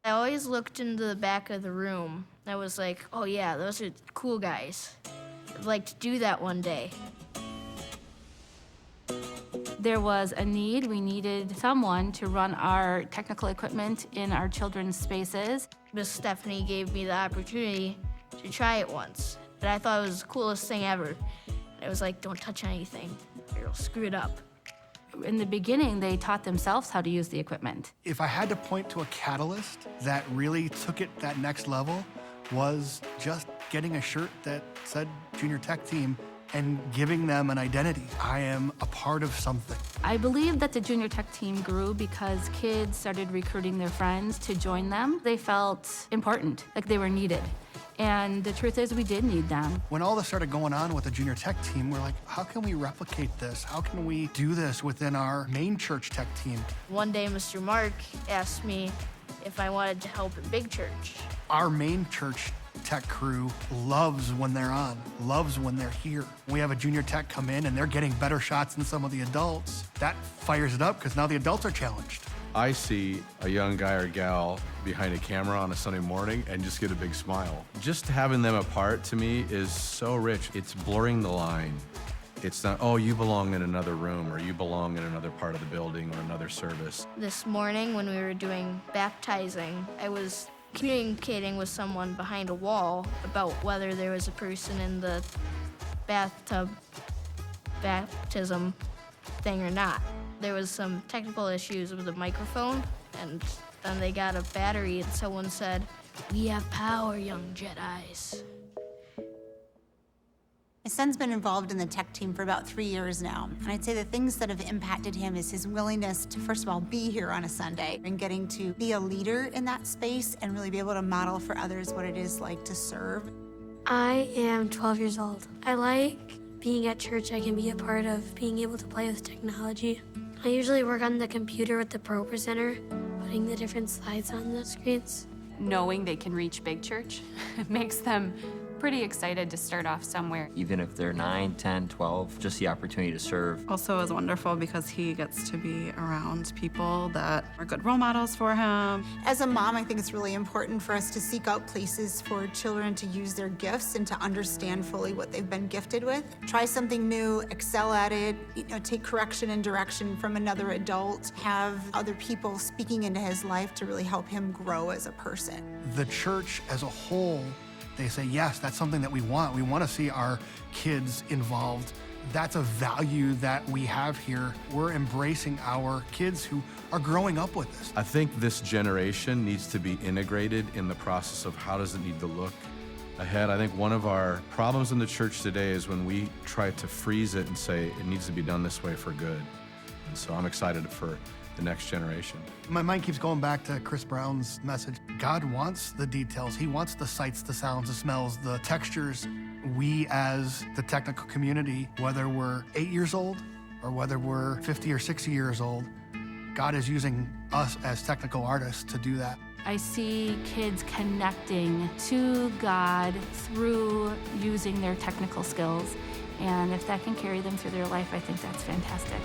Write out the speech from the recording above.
I always looked into the back of the room. I was like, oh yeah, those are cool guys. I'd like to do that one day. There was a need. We needed someone to run our technical equipment in our children's spaces. Miss Stephanie gave me the opportunity to try it once, and I thought it was the coolest thing ever. It was like, don't touch anything, or you'll screw it up. In the beginning, they taught themselves how to use the equipment. If I had to point to a catalyst that really took it that next level, was just getting a shirt that said Junior Tech Team and giving them an identity. I am a part of something. I believe that the Junior Tech Team grew because kids started recruiting their friends to join them. They felt important, like they were needed. And the truth is, we did need them. When all this started going on with the Junior Tech Team, we're like, how can we replicate this? How can we do this within our main church tech team? One day, Mr. Mark asked me if I wanted to help at Big Church. Our main church tech crew loves when they're on, loves when they're here. We have a junior tech come in and they're getting better shots than some of the adults. That fires it up because now the adults are challenged. I see a young guy or gal behind a camera on a Sunday morning and just get a big smile. Just having them apart to me is so rich. It's blurring the line. It's not, oh, you belong in another room or you belong in another part of the building or another service. This morning when we were doing baptizing, I was communicating with someone behind a wall about whether there was a person in the bathtub baptism thing or not. There was some technical issues with the microphone, and then they got a battery, and someone said, "We have power, young Jedis." My son's been involved in the tech team for about 3 years now, and I'd say the things that have impacted him is his willingness to, first of all, be here on a Sunday and getting to be a leader in that space and really be able to model for others what it is like to serve. I am 12 years old. I like being at church. I can be a part of being able to play with technology. I usually work on the computer with the Pro Presenter, putting the different slides on the screens. Knowing they can reach Big Church makes them pretty excited to start off somewhere. Even if they're 9, 10, 12, just the opportunity to serve. Also is wonderful because he gets to be around people that are good role models for him. As a mom, I think it's really important for us to seek out places for children to use their gifts and to understand fully what they've been gifted with. Try something new, excel at it, take correction and direction from another adult, have other people speaking into his life to really help him grow as a person. The church as a whole, they say, yes, that's something that we want. We want to see our kids involved. That's a value that we have here. We're embracing our kids who are growing up with us. I think this generation needs to be integrated in the process of how does it need to look ahead. I think one of our problems in the church today is when we try to freeze it and say it needs to be done this way for good. And so I'm excited for the next generation. My mind keeps going back to Chris Brown's message. God wants the details. He wants the sights, the sounds, the smells, the textures. We as the technical community, whether we're 8 years old or whether we're 50 or 60 years old, God is using us as technical artists to do that. I see kids connecting to God through using their technical skills. And if that can carry them through their life, I think that's fantastic.